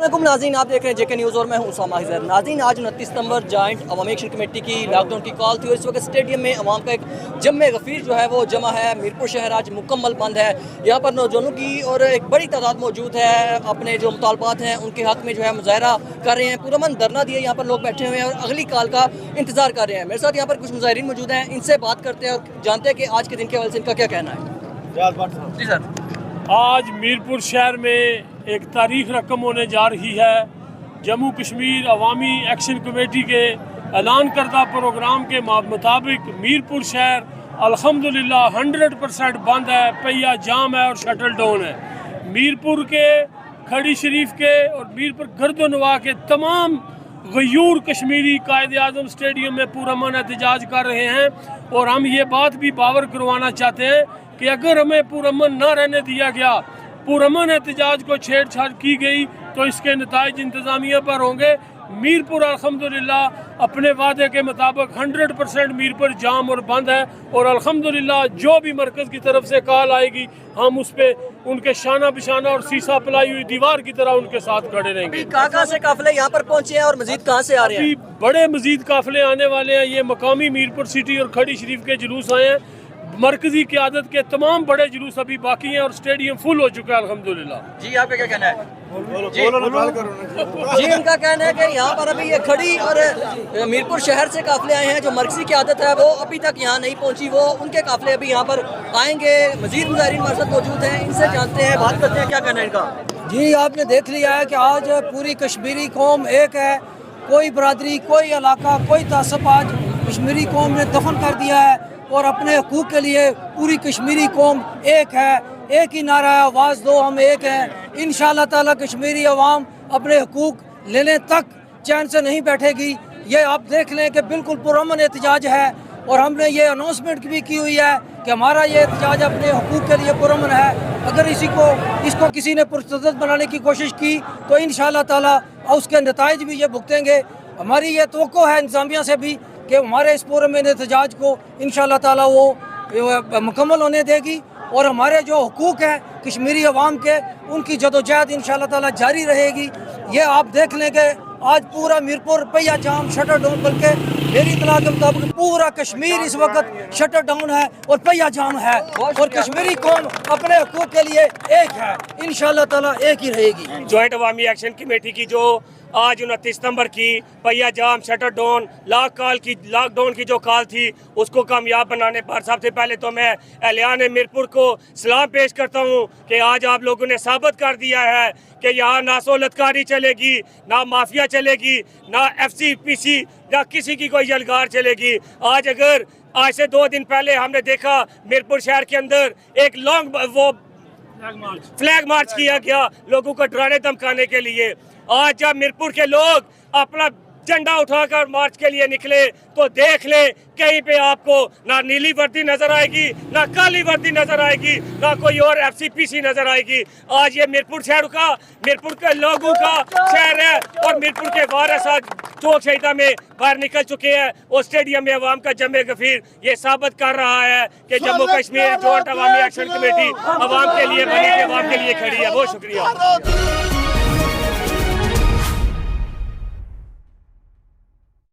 नाज़रीन, आप देख रहे हैं जेके न्यूज़ और मैं हूं उसामा हिजर। नाज़रीन, आज 29 सितंबर जॉइंट अवामी एक्शन कमेटी की लॉकडाउन की कॉल थी और इस वक्त स्टेडियम में अवाम का एक जम्मे गफीर जो है वो जमा है। मीरपुर शहर आज मुकम्मल बंद है। यहाँ पर नौजवानों की और एक बड़ी तादाद मौजूद है, अपने जो मुतालबात हैं उनके हक़ में जो है मुजाहरा कर रहे हैं। पुरअमन धरना दिए यहाँ पर लोग बैठे हुए हैं और अगली कॉल का इंतज़ार कर रहे हैं। मेरे साथ यहाँ पर कुछ मुजाहिरीन मौजूद हैं, इनसे बात करते हैं और जानते हैं कि आज के दिन के हवाले से इनका क्या कहना है। जी सर, आज मीरपुर शहर में एक तारीख रकम होने जा रही है। जम्मू कश्मीर अवामी एक्शन कमेटी के ऐलान करदा प्रोग्राम के मुताबिक मीरपुर शहर अल्हम्दुलिल्लाह 100% बंद है, पहिया जाम है और शटल डाउन है। मीरपुर के, खड़ी शरीफ के और मीरपुर गर्दनवा के तमाम गयूर कश्मीरी कायद आज़म स्टेडियम में पुरअमन एहतजाज कर रहे हैं और हम ये बात भी बावर करवाना चाहते हैं कि अगर हमें पुरअमन न रहने दिया गया, पुरअमन एहतजाज को छेड़छाड़ की गई तो इसके नताइज इंतज़ामिया पर होंगे। मीरपुर अल्हम्दुलिल्लाह अपने वादे के मुताबिक 100% मीरपुर जाम और बंद है और अल्हम्दुलिल्लाह जो भी मरकज़ की तरफ से कॉल आएगी हम उस पर उनके शाना बिशाना और सीसा पलाई हुई दीवार की तरह उनके साथ खड़े रहेंगे। कहाँ से काफिले यहाँ पर पहुँचे हैं और मजीद कहाँ से आ रहे हैं? बड़े मजीद काफिले आने वाले हैं। ये मकामी मीरपुर सिटी और खड़ी शरीफ के जुलूस आए हैं। मरकजी क़यादत के तमाम बड़े जुलूस अभी बाकी हैं और स्टेडियम फुल हो चुका है अल्हम्दुलिल्लाह। जी, आपका क्या कहना है? जी, इनका कहना है कि यहाँ पर अभी ये खड़ी और मीरपुर शहर से काफिले आए हैं। जो मरकजी क़यादत है वो अभी तक यहाँ नहीं पहुँची, वो उनके काफिले अभी यहाँ पर आएंगे। मजीद मुजाहिरीन हमारे साथ मौजूद हैं, इनसे जानते हैं, बात करते हैं, क्या कहना है इनका। जी, आपने देख लिया है कि आज पूरी कश्मीरी कौम एक है। कोई बरादरी, कोई इलाका, कोई तासब आज कश्मीरी कौम ने दफन कर दिया है और अपने हकूक़ के लिए पूरी कश्मीरी कौम एक है। एक ही नारा है, आवाज़ दो हम एक हैं। इंशाअल्लाह ताला कश्मीरी अवाम अपने हकूक़ लेने तक चैन से नहीं बैठेगी। ये आप देख लें कि बिल्कुल पुरअमन एहतजाज है और हमने ये अनाउंसमेंट भी की हुई है कि हमारा ये एहतजाज अपने हकूक़ के लिए पुरअमन है। अगर इसको किसी ने पुरसदत बनाने की कोशिश की तो इंशाअल्लाह ताला उसके नताइज भी ये भुगतेंगे। हमारी ये तवक्को है इंतज़ामिया से भी कि हमारे इस पुरअमन एहतजाज को इंशाअल्लाह ताला वो मुकम्मल होने देगी और हमारे जो हुकूक हैं कश्मीरी अवाम के, उनकी जदोजहद इंशाअल्लाह ताला जारी रहेगी। ये आप देख लें कि आज पूरा मीरपुर पहिया जाम, शटर डाउन, बल्कि मेरी इत्तला के मुताबिक पूरा कश्मीर इस वक्त शटर डाउन है और पहिया जाम है और कश्मीरी कौम अपने हुकूक के लिए एक है। इंशाअल्लाह ताला एक ही रहेगी। जॉइंट अवामी एक्शन कमेटी की जो आज 29 सितंबर की पहिया जाम, शटर डाउन, लॉकडाउन की जो कॉल थी उसको कामयाब बनाने पर सबसे पहले तो मैं एहलियान मीरपुर को सलाम पेश करता हूँ कि आज आप लोगों ने साबित कर दिया है कि यहाँ ना सोलतकारी चलेगी, ना माफिया चलेगी, ना FCPC, ना किसी की कोई यलगार चलेगी। आज से 2 दिन पहले हमने देखा मीरपुर शहर के अंदर एक फ्लैग मार्च किया गया लोगों को डराने धमकाने के लिए। आज जब मीरपुर के लोग अपना झंडा उठाकर मार्च के लिए निकले तो देख ले कहीं पे आपको ना नीली वर्दी नजर आएगी, ना काली वर्दी नजर आएगी, ना कोई और FCPC नजर आएगी। आज ये मीरपुर शहर का, मीरपुर के लोगों का शहर है और मीरपुर के वारिस आज चौक शहीदा में बाहर निकल चुके हैं और स्टेडियम में अवाम का जमे गफीर ये साबित कर रहा है कि जम्मू कश्मीर जॉइंट अवामी एक्शन कमेटी अवाम के लिए बनी, अवाम के लिए खड़ी है। बहुत शुक्रिया।